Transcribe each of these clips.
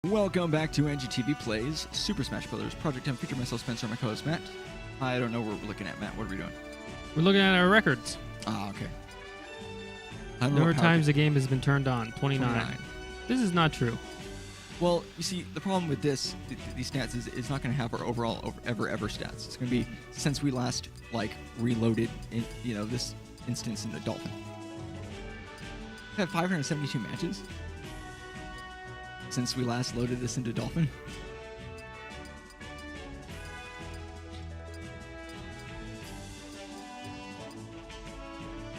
Welcome back to NGTV Plays Super Smash Bros. Project M feature myself, Spencer, and my co-host Matt. I don't know what we're looking at, Matt. What are we doing? We're looking at our records. Ah, okay. Number of times the game has been turned on, 29. This is not true. Well, you see, the problem with this, these stats, is it's not going to have our overall ever stats. It's going to be since we last reloaded, in, this instance in the Dolphin. We've had 572 matches since we last loaded this into Dolphin.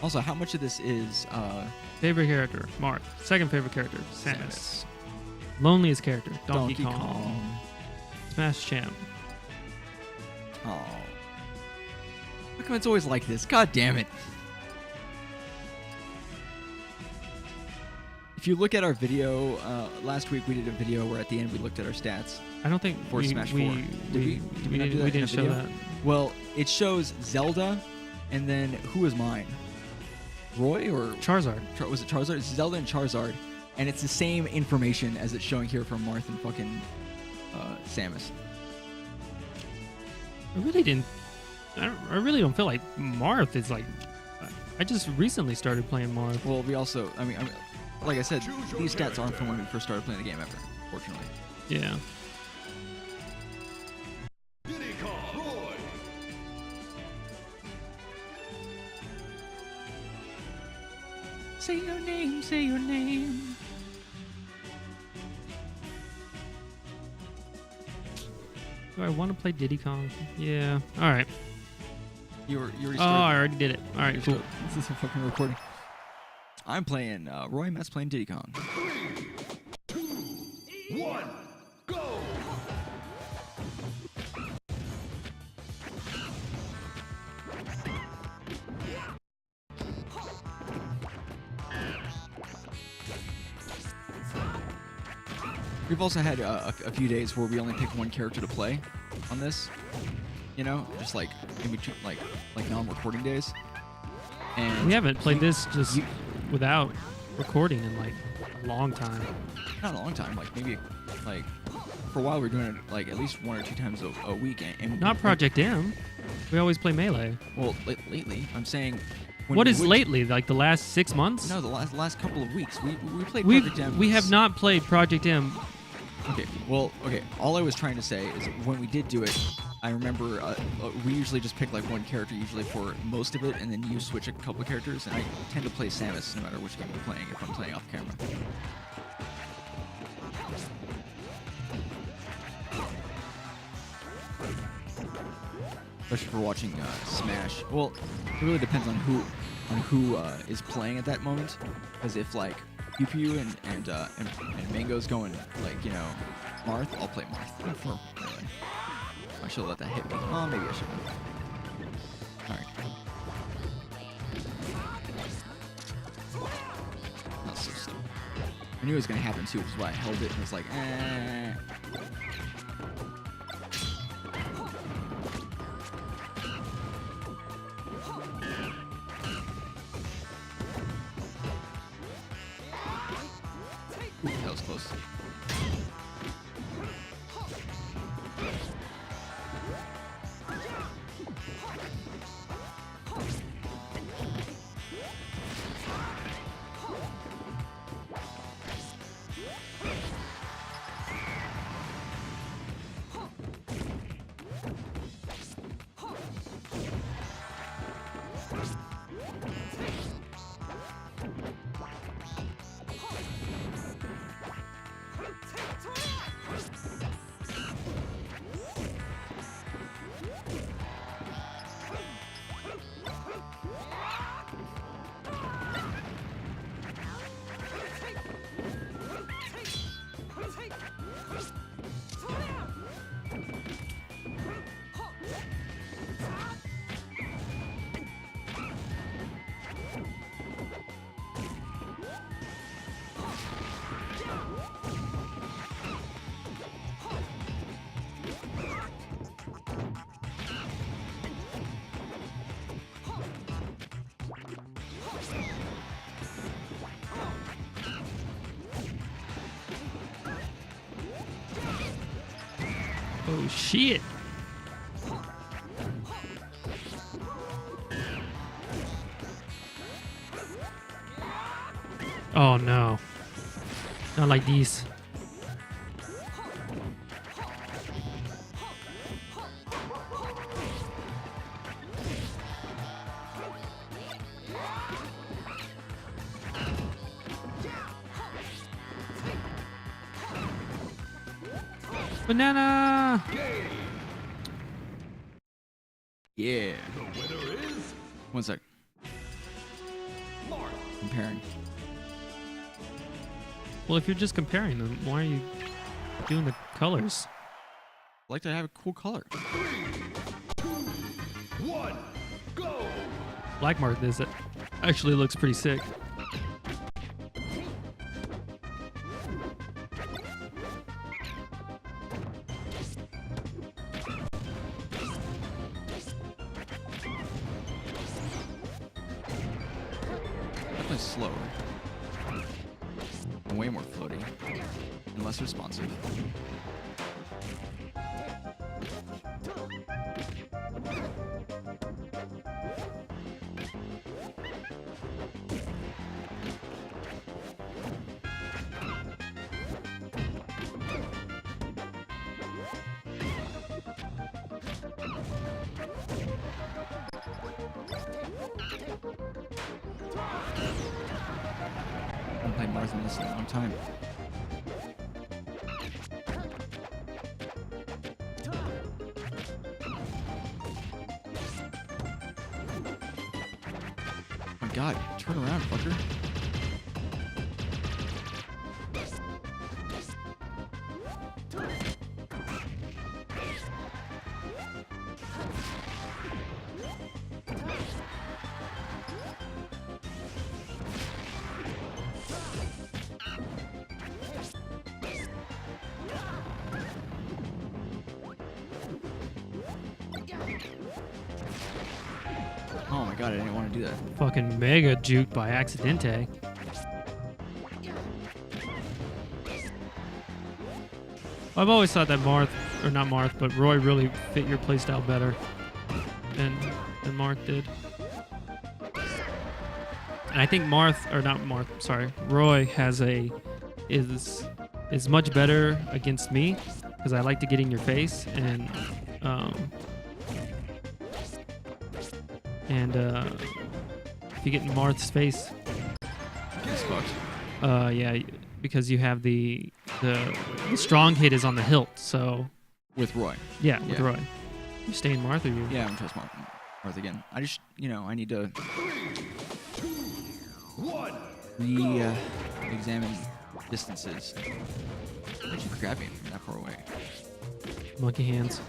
Also, how much of this is favorite character, Mark. Second favorite character, Samus. Loneliest character, Donkey Kong. Smash Champ. Oh. How come it's always like this? God damn it. If you look at our video, last week we did a video where at the end we looked at our stats. I don't think for Smash 4. Did we didn't show that. Well, it shows Zelda, and then who is mine? Roy or Charizard? Was it Charizard? It's Zelda and Charizard, and it's the same information as it's showing here from Marth and fucking Samus. I really don't feel like Marth is like. I just recently started playing Marth. Well, we also, I mean, like I said, these stats aren't from when we first started playing the game ever, fortunately. Yeah. Roy. Say your name, say your name. Do I want to play Diddy Kong? Yeah. All right. You already started. I already did it. All right, cool. This is a fucking recording. I'm playing Roy, Matt's playing Diddy Kong. 3, 2, 1, go! We've also had a few days where we only pick one character to play on this. You know, just like in between, like non-recording days. And we haven't played this just without recording in like a long time. Not a long time, like maybe like for a while we're doing it like at least 1 or 2 times a week. And not Project M. We always play Melee. Well, lately, I'm saying. What is lately? Like the last 6 months? No, the last couple of weeks. We played Project M. We have not played Project M. Okay, well, okay. All I was trying to say is when we did do it, I remember we usually just pick like one character usually for most of it, and then you switch a couple of characters, and I tend to play Samus no matter which game we're playing if I'm playing off camera. Especially for watching Smash. Well, it really depends on who is playing at that moment, because if like Pew and Mango's going like Marth, I'll play Marth. Anyway. I should let that hit me. Oh, maybe I shouldn't. Alright. That's so stupid. I knew it was going to happen too, which is why I held it and was like, eh. Ooh, that was close. Oh shit. Oh no. Not like these. Banana! Yeah. The winner is 1 sec. Mark. Comparing. Well, if you're just comparing them, why are you doing the colors? I like to have a cool color. 3, 2, 1, go. Black Marth is it? Actually looks pretty sick. Definitely slower. And way more floaty. And less responsive. I haven't played Marth in this in a long time. Oh my god, turn around, fucker. Oh my god, I didn't want to do that. Fucking mega juke by accidente. I've always thought that Marth, or not Marth, but Roy really fit your playstyle better than Marth did. And I think Marth, or not Marth, sorry, Roy is much better against me because I like to get in your face and if you get in Marth's face, It's fucked. yeah, because you have the strong hit is on the hilt, so With Roy. yeah, with Yeah. Roy. You stay in Marth or you? Yeah, I'm gonna trust Marth again. I just, I need to 2, 1. examine distances. Why'd you grab me from that far away? Monkey hands.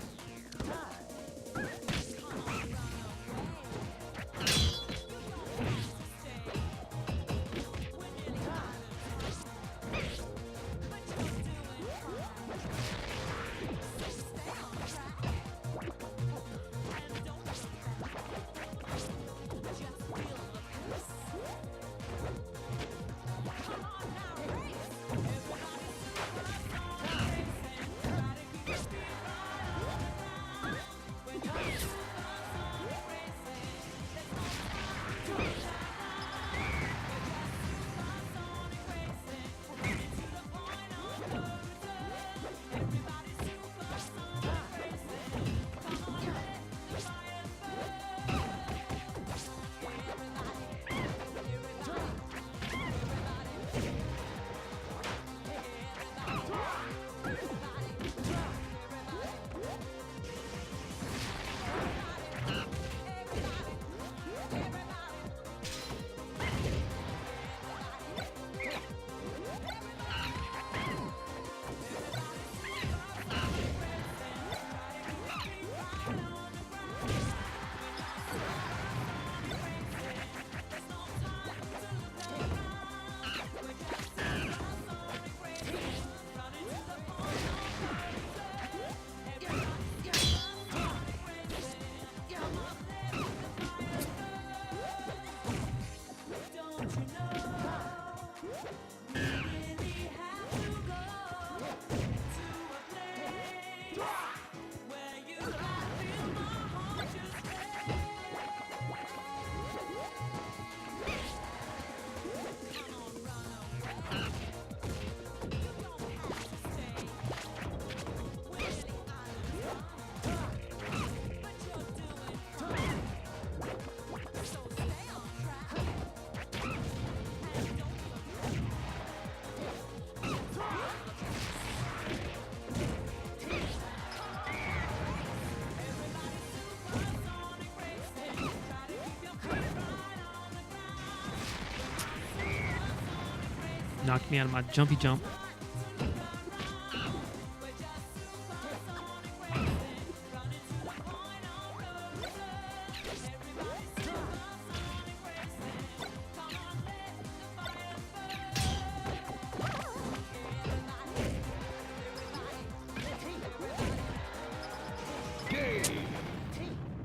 knocked me out of my jumpy jump.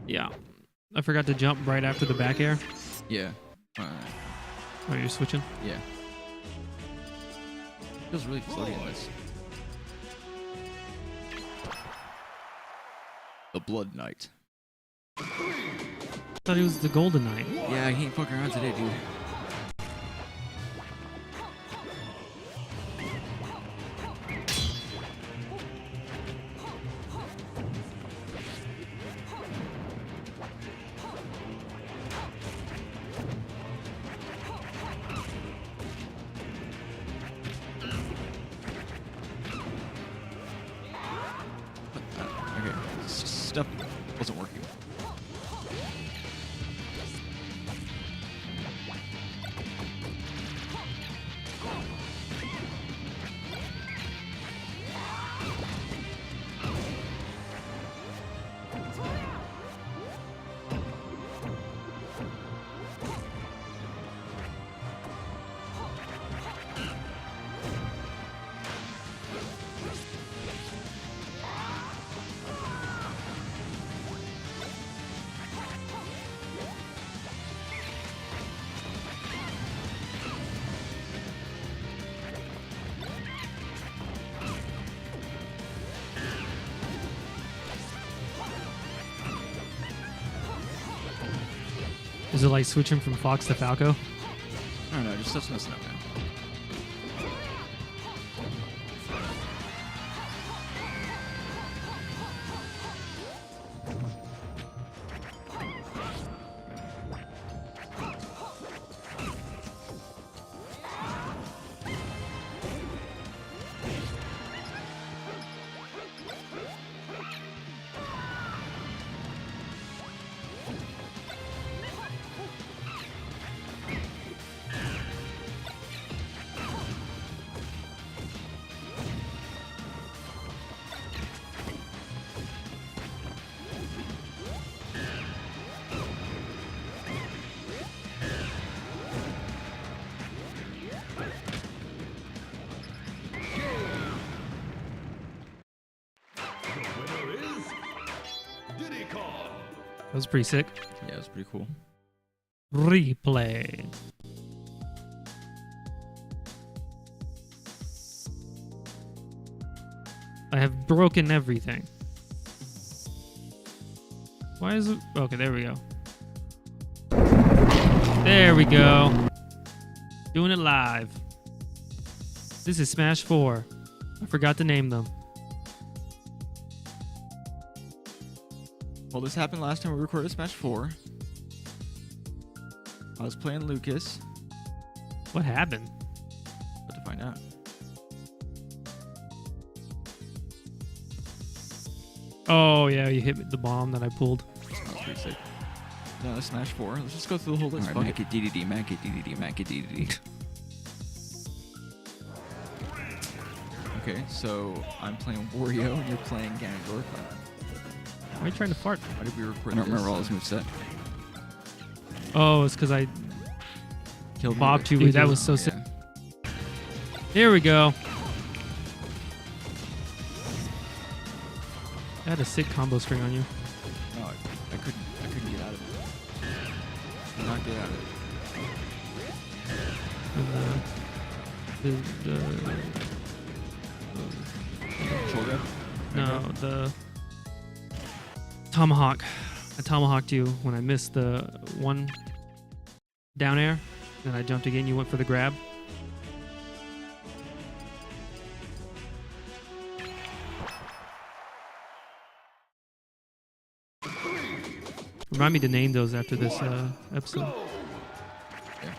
Yeah. I forgot to jump right after the back air. Yeah. Oh, you're switching? Yeah. Feels really floaty in this. The Blood Knight. Thought he was the Golden Knight. Yeah, he ain't fucking around today, dude. Okay, stuff wasn't working. Is it like switching from Fox to Falco? I don't know, just stuff's messing up now. That was pretty sick. Yeah, it was pretty cool. Replay. I have broken everything. Why is it? Okay, there we go. There we go. Doing it live. This is Smash 4. I forgot to name them. Well, this happened last time we recorded Smash 4. I was playing Lucas. What happened? About to find out. Oh, yeah, you hit the bomb that I pulled. That was pretty sick. No, that's Smash 4. Let's just go through the whole list. All Fuck right, it. DDD, Mac it, DDD, Mac it, DDD. Okay, so I'm playing Wario and you're playing Ganondorf. Why are you trying to fart? Why did we record I don't this? remember all his moveset. Oh, it's because I Killed me bopped you with- with that was so sick. Yeah. Here we go. I had a sick combo string on you. No, I couldn't get out of it. Could not get out of it. And Shoulder? no, the tomahawk. I tomahawked you when I missed the one down air. Then I jumped again. You went for the grab. Remind me to name those after this episode. Yeah.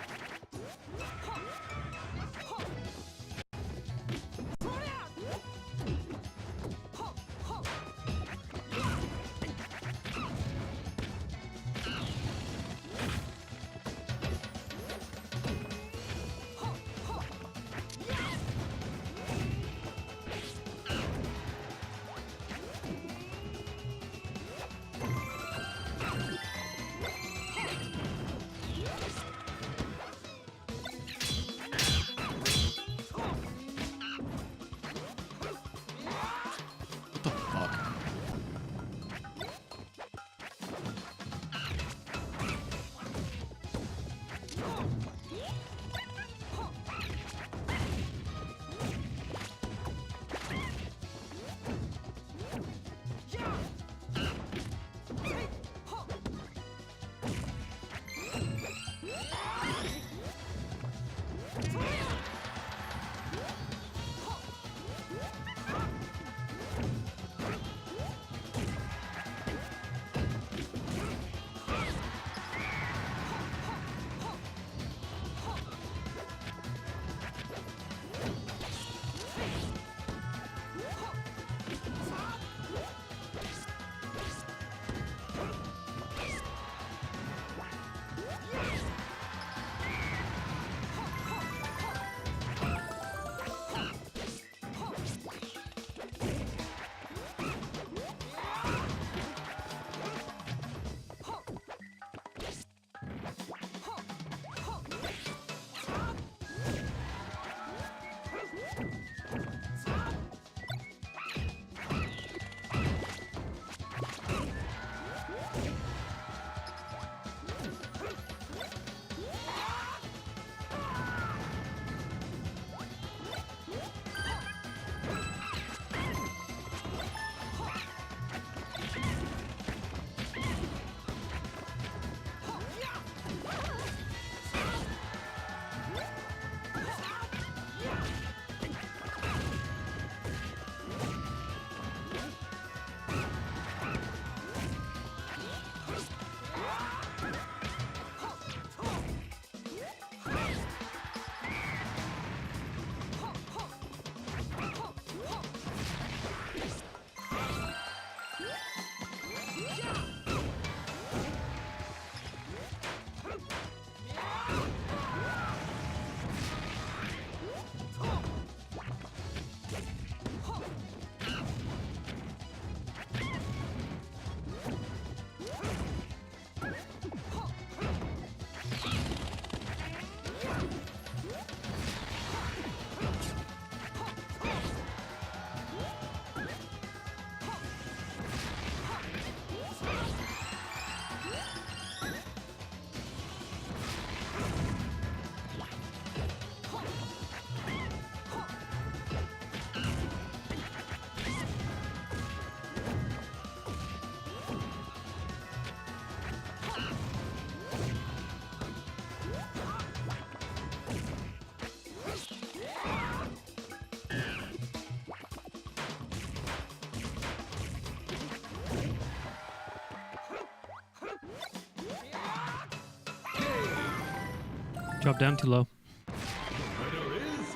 Drop down too low. Winner is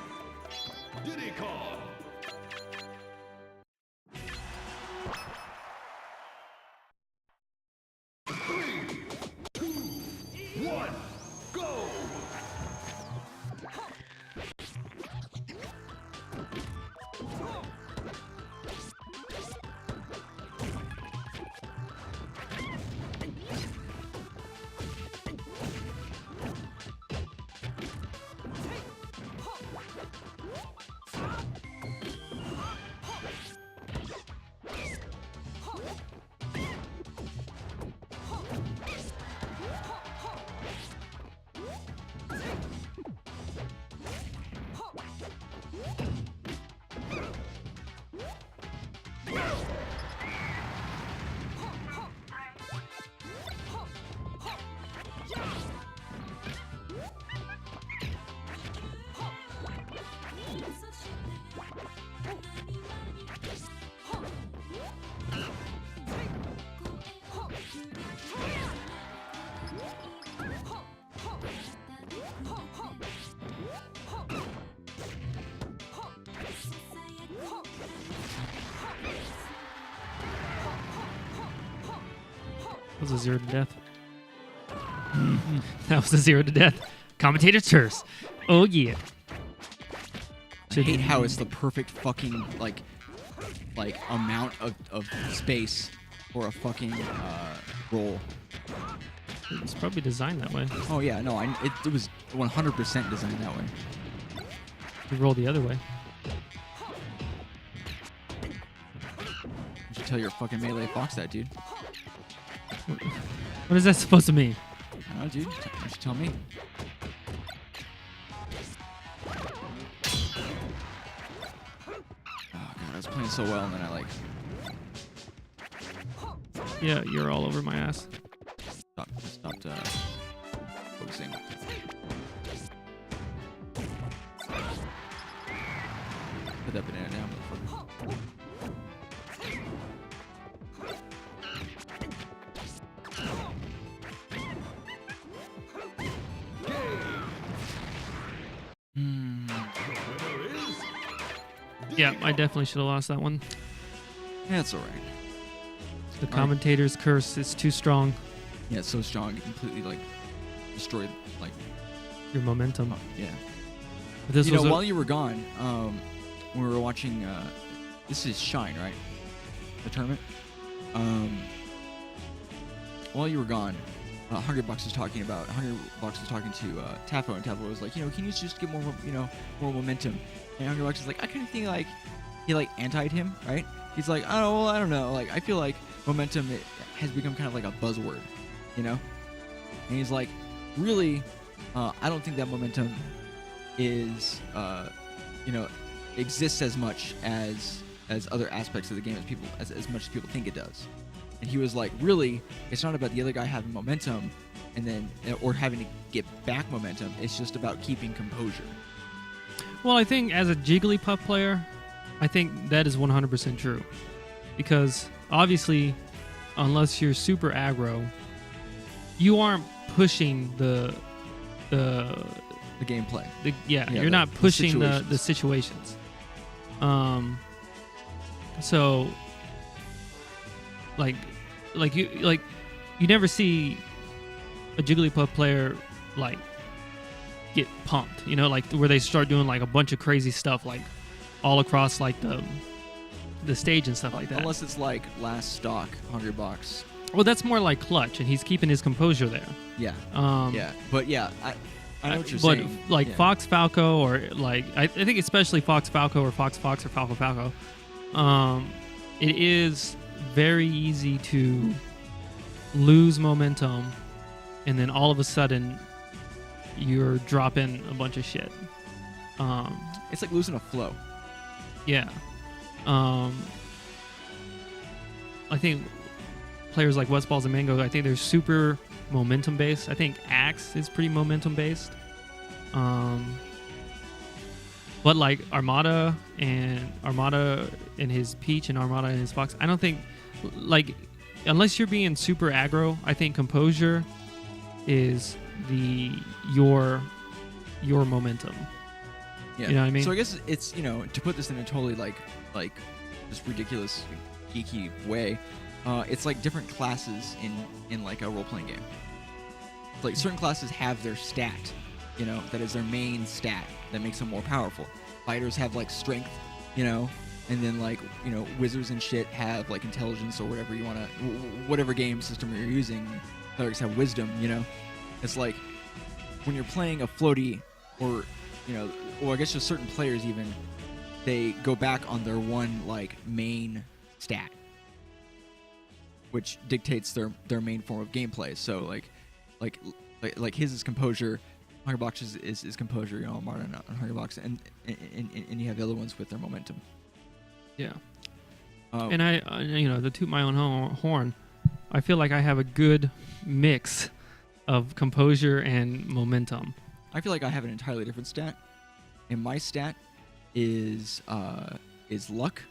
Diddy Kong. Three, two, one, go! That was a 0 to death. That was a 0 to death. Commentator's curse. Oh yeah. I hate how it's the perfect fucking like amount of space for a fucking roll. It's probably designed that way. Oh yeah, no, it was 100% designed that way. You roll the other way. You should tell your fucking melee fox that, dude. What is that supposed to mean? I don't know, dude. You should tell me. Oh god, I was playing so well, and then I like Yeah, you're all over my ass. stopped focusing. Put that banana down, motherfucker. Yeah, I definitely should have lost that one. Yeah, it's alright. The commentator's curse is too strong. Yeah, it's so strong, it completely like destroyed like Your momentum. yeah. But this You was know, while you were gone, we were watching. This is Shine, right? The tournament. While you were gone, $100 was talking about. $100 was talking to Tafo, and Tafo was like, you know, can you just get more, more momentum? And $100 is like, I kind of think like he like antied him, right? He's like, oh, well, I don't know. Like, I feel like momentum has become kind of like a buzzword, you know? And he's like, really, I don't think that momentum is, exists as much as other aspects of the game as much as people think it does. And he was like, really, it's not about the other guy having momentum or having to get back momentum. It's just about keeping composure. Well, I think as a Jigglypuff player, I think that is 100% true. Because obviously, unless you're super aggro, you aren't pushing the gameplay. You're not pushing the situations. So you never see a Jigglypuff player like get pumped, you know, like where they start doing like a bunch of crazy stuff like all across like the stage and stuff like that. Unless it's like last stock $100. Well, that's more like clutch, and he's keeping his composure there. Yeah. Yeah. But yeah, I know what you're saying. But like yeah. Fox Falco, or like I think especially Fox Falco or Fox or Falco Falco, it is very easy to lose momentum, and then all of a sudden you're dropping a bunch of shit. It's like losing a flow. Yeah. I think players like West Balls and Mango, I think they're super momentum based. I think Axe is pretty momentum based. But like Armada and his Peach and Armada and his Fox, I don't think, like, unless you're being super aggro, I think composure is your your momentum. Yeah. You know what I mean? So I guess it's, to put this in a totally like just ridiculous geeky way, it's like different classes in like a role-playing game. Like certain classes have their stat, that is their main stat that makes them more powerful. Fighters have like strength, and then like, wizards and shit have like intelligence or whatever you want to, whatever game system you're using. Clerics have wisdom, It's like when you're playing a floaty or I guess just certain players even, they go back on their one like main stat, which dictates their main form of gameplay. So like his is composure, Hungrybox is composure, Martin on Hungrybox, and you have the other ones with their momentum. Yeah. And I to toot my own horn, I feel like I have a good mix of composure and momentum. I feel like I have an entirely different stat, and my stat is luck,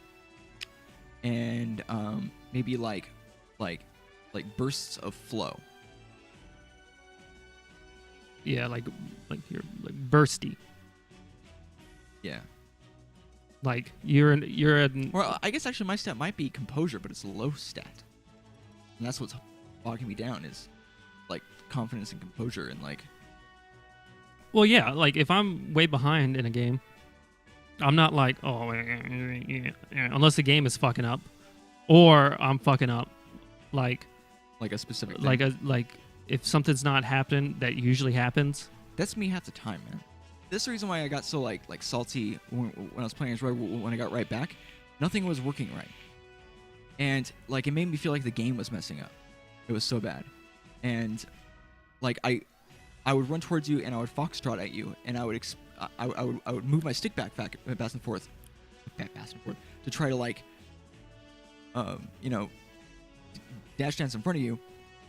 and maybe like bursts of flow. Yeah, like you're like bursty. Yeah. Like you're in. Well, I guess actually my stat might be composure, but it's a low stat, and that's what's bogging me down is like confidence and composure and like. Well, yeah, like if I'm way behind in a game, I'm not like, unless the game is fucking up, or I'm fucking up, like a specific thing. like if something's not happening that usually happens. That's me half the time, man. This is the reason why I got so like salty when I was playing as Roy. When I got right back, nothing was working right, and like it made me feel like the game was messing up. It was so bad, and like I would run towards you and I would foxtrot at you, and I would move my stick back and forth to try to like dash dance in front of you,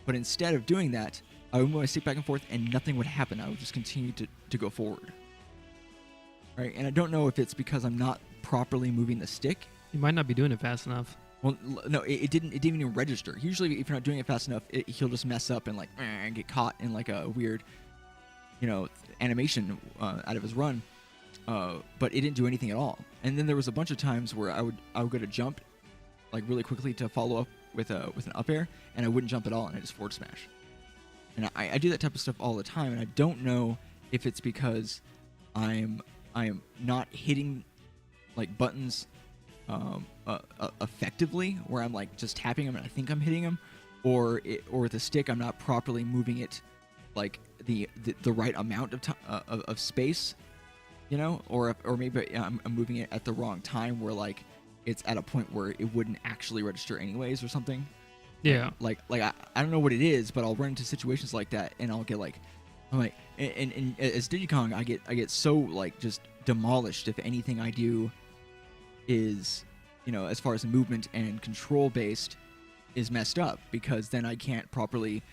but instead of doing that, I would move my stick back and forth and nothing would happen. I would just continue to go forward. Right, and I don't know if it's because I'm not properly moving the stick. You might not be doing it fast enough. Well, no, it didn't even register. Usually, if you're not doing it fast enough, he'll just mess up and like get caught in like a weird, animation out of his run. But it didn't do anything at all. And then there was a bunch of times where I would go to jump, like really quickly to follow up with an up air, and I wouldn't jump at all, and I just forward smash. And I do that type of stuff all the time, and I don't know if it's because I am not hitting like buttons effectively, where I'm like just tapping them and I think I'm hitting them, or the stick I'm not properly moving it like the right amount of space, or maybe I'm moving it at the wrong time where like it's at a point where it wouldn't actually register anyways or something. Yeah. Like I don't know what it is, but I'll run into situations like that and I'll get like, I'm like, and as Diddy Kong, I get so like just demolished if anything I do is, as far as movement and control based, is messed up, because then I can't properly,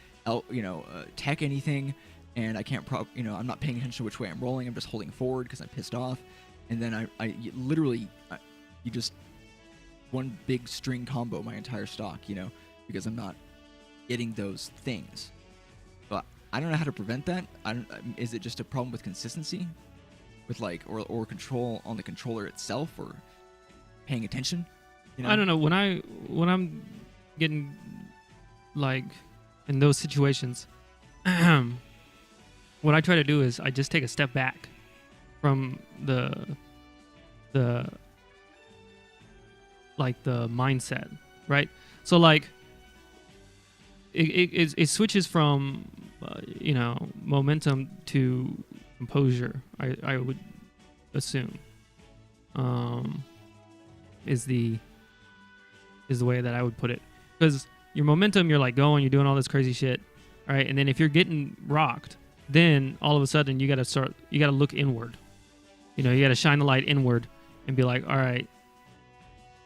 tech anything, and I can't I'm not paying attention to which way I'm rolling. I'm just holding forward because I'm pissed off, and then I literally you just one big string combo my entire stock, because I'm not getting those things. But I don't know how to prevent that. Is it just a problem with consistency, with like or control on the controller itself, or paying attention? I don't know. When I'm getting like in those situations, what I try to do is I just take a step back from the mindset, right? So like it switches from momentum to composure. I would assume is the way that I would put it, because your momentum, you're like going, you're doing all this crazy shit, all right, and then if you're getting rocked, then all of a sudden you got to look inward. You got to shine the light inward and be like, all right,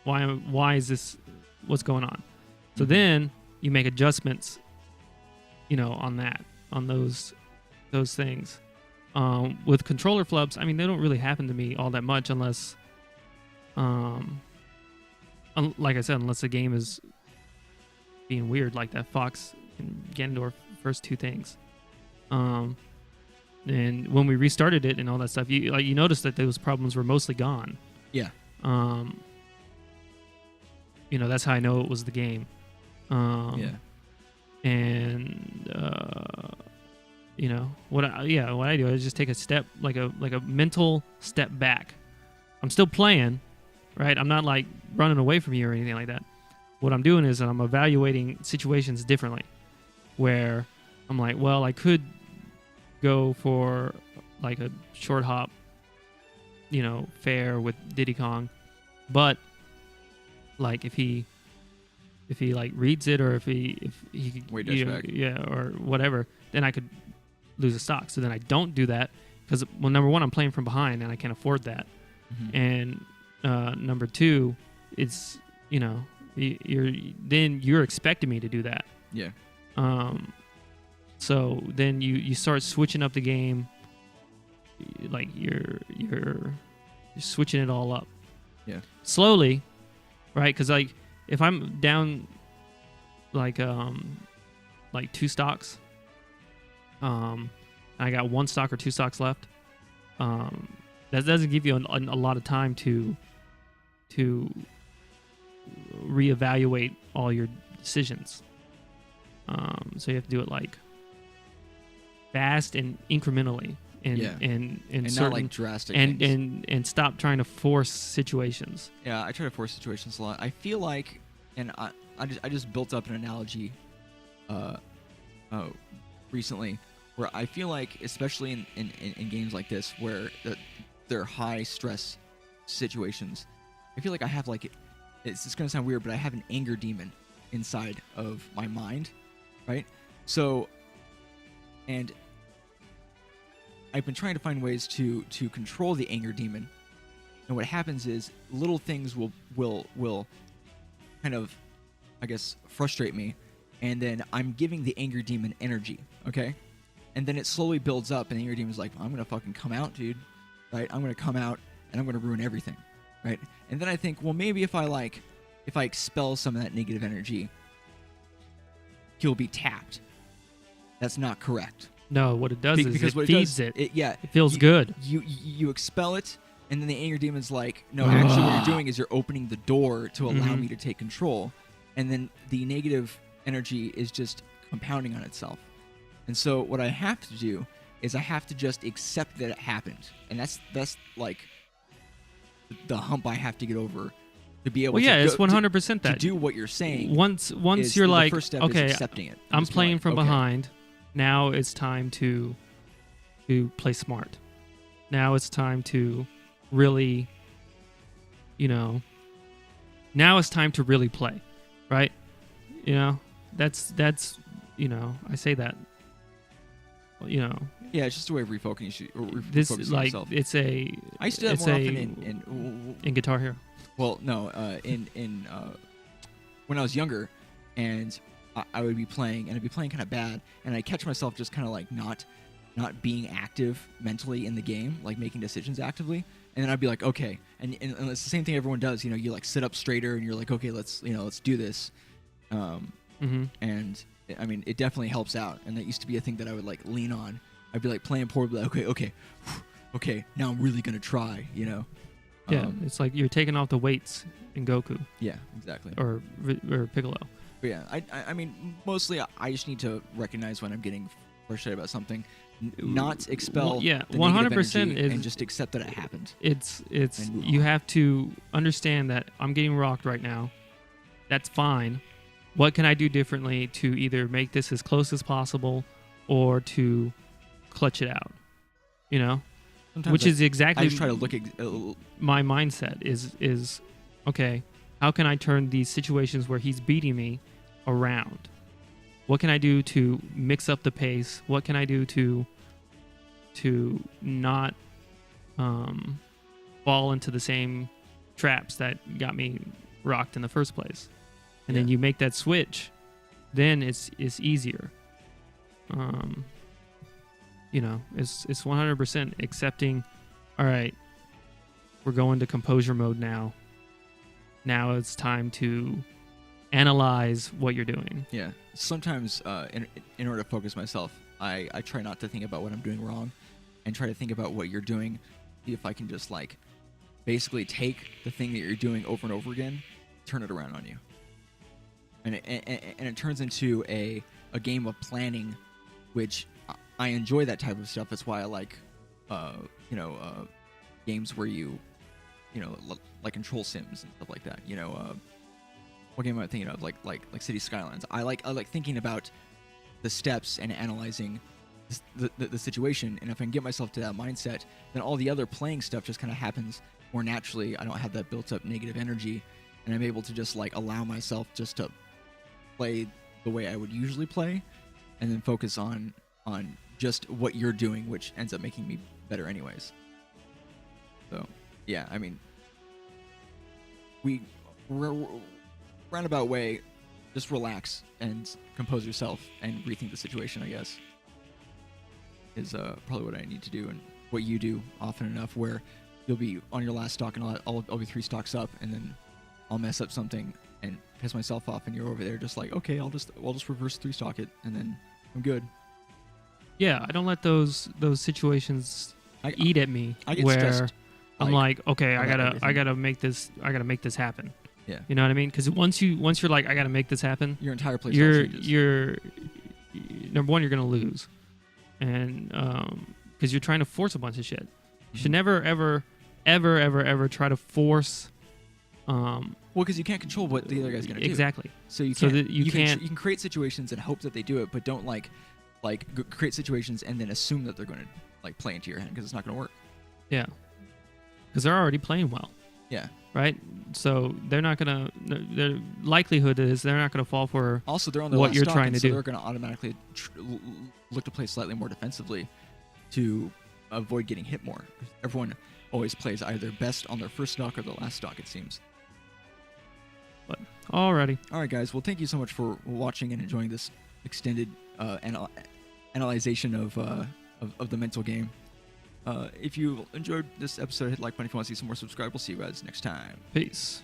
why is this, what's going on? So then you make adjustments, on those things. With controller flubs, I mean, they don't really happen to me all that much unless, like I said, unless the game is being weird, like that Fox and Gendor first two things. And when we restarted it and all that stuff, you noticed that those problems were mostly gone. Yeah. That's how I know it was the game. Yeah. And what I do is just take a step, like a mental step back. I'm still playing, right? I'm not like running away from you or anything like that. What I'm doing is I'm evaluating situations differently, where I'm like, well, I could go for like a short hop, fair with Diddy Kong, but like if he like reads it, or if he Wait, dash back. or whatever, then I could lose a stock. So then I don't do that because, well, number one, I'm playing from behind and I can't afford that, and number two, it's you're expecting me to do that. Yeah. So then you start switching up the game, like you're switching it all up. Yeah. Slowly, right? Because like if I'm down like 2 stocks, I got 1 stock or 2 stocks left. That doesn't give you a lot of time to reevaluate all your decisions. So you have to do it like fast and incrementally, and not like drastic and things. and stop trying to force situations. Yeah, I try to force situations a lot. I feel like, and I just built up an analogy recently, where I feel like, especially in games like this, where they're high stress situations, I feel like I have like, it's gonna sound weird, but I have an anger demon inside of my mind, right? So, and I've been trying to find ways to control the anger demon, and what happens is little things will kind of, I guess, frustrate me, and then I'm giving the anger demon energy, okay? And then it slowly builds up, and the anger demon's like, I'm gonna fucking come out, dude, right? I'm gonna come out, and I'm gonna ruin everything, right? And then I think, well, maybe if I expel some of that negative energy, he'll be tapped. That's not correct. No, what it does is because it feeds it. Yeah, it feels good. You expel it, and then the anger demon's like, no, actually what you're doing is you're opening the door to allow me to take control, and then the negative energy is just compounding on itself. And so what I have to do is I have to just accept that it happened, and that's like the hump I have to get over to be able. Well, yeah, to it's 100% that. To do what you're saying. Once you're like, the first step okay, is accepting it. I'm Just be playing like, from okay. behind. Now it's time to play smart. Now it's time to really, now it's time to really play, right? That's I say that, Yeah, it's just a way of refocusing. This refocusing like yourself. it's a. I used to have it's more a- often in Guitar Hero. well, no, in when I was younger, and I would be playing, and I'd be playing kind of bad, and I'd catch myself just kind of like not being active mentally in the game, like making decisions actively, and then I'd be like, okay, and it's the same thing everyone does, you like sit up straighter, and you're like, okay, let's do this, and I mean, it definitely helps out, and that used to be a thing that I would like lean on. I'd be like playing poor, but like, okay, now I'm really gonna try, Yeah, it's like you're taking off the weights in Goku Yeah, exactly. or Piccolo. But yeah, I mean, mostly I just need to recognize when I'm getting frustrated about something, not expel. Well, yeah, the 100% negative energy, is- and just accept that it happened. It's And move you on. have to understand that I'm getting rocked right now. That's fine. What can I do differently to either make this as close as possible or to clutch it out? Sometimes Which is exactly I just try to look. my mindset is okay, how can I turn these situations where he's beating me around? What can I do to mix up the pace? What can I do to not fall into the same traps that got me rocked in the first place? And then Yeah. you make that switch, then it's easier. It's 100% accepting. All right, we're going to composure mode now. Now it's time to analyze what you're doing. Yeah. Sometimes, in order to focus myself, I try not to think about what I'm doing wrong, and try to think about what you're doing. See if I can just like basically take the thing that you're doing over and over again, turn it around on you. And it turns into a game of planning, which I enjoy that type of stuff. That's why I like, games where you like control sims and stuff like that. What game am I thinking of? Like City Skylines. I like thinking about the steps and analyzing the situation. And if I can get myself to that mindset, then all the other playing stuff just kind of happens more naturally. I don't have that built up negative energy, and I'm able to just like allow myself just to play the way I would usually play, and then focus on just what you're doing, which ends up making me better anyways. So yeah, I mean, roundabout way, just relax and compose yourself and rethink the situation, I guess, is probably what I need to do, and what you do often enough, where you'll be on your last stock and I'll be 3 stocks up, and then I'll mess up something and piss myself off, and you're over there just like, okay, I'll just reverse 3 stock it, and then I'm good. Yeah, I don't let those situations eat at me. I get where stressed, I'm like, okay, I everything. gotta make this happen. Yeah. You know what I mean? Because once you're like, I gotta make this happen, Your entire play you're number one, you're gonna lose, and because you're trying to force a bunch of shit. You should never ever try to force. Well, because you can't control what the other guy's gonna do. Exactly. So you So can't. that you can't- You can create situations and hope that they do it, but don't create situations and then assume that they're going to like play into your hand, because it's not going to work. Yeah. Because they're already playing well, Yeah. right? So they're not gonna. The likelihood is they're not gonna fall for. Also, they're on their What last you're stock, trying and to so do. they're going to automatically look to play slightly more defensively to avoid getting hit more. Everyone always plays either best on their first stock or their last stock, it seems. But alrighty. All right, guys. Well, thank you so much for watching and enjoying this extended analyzation of the mental game. If you enjoyed this episode, hit like button. If you want to see some more, subscribe. We'll see you guys next time. Peace.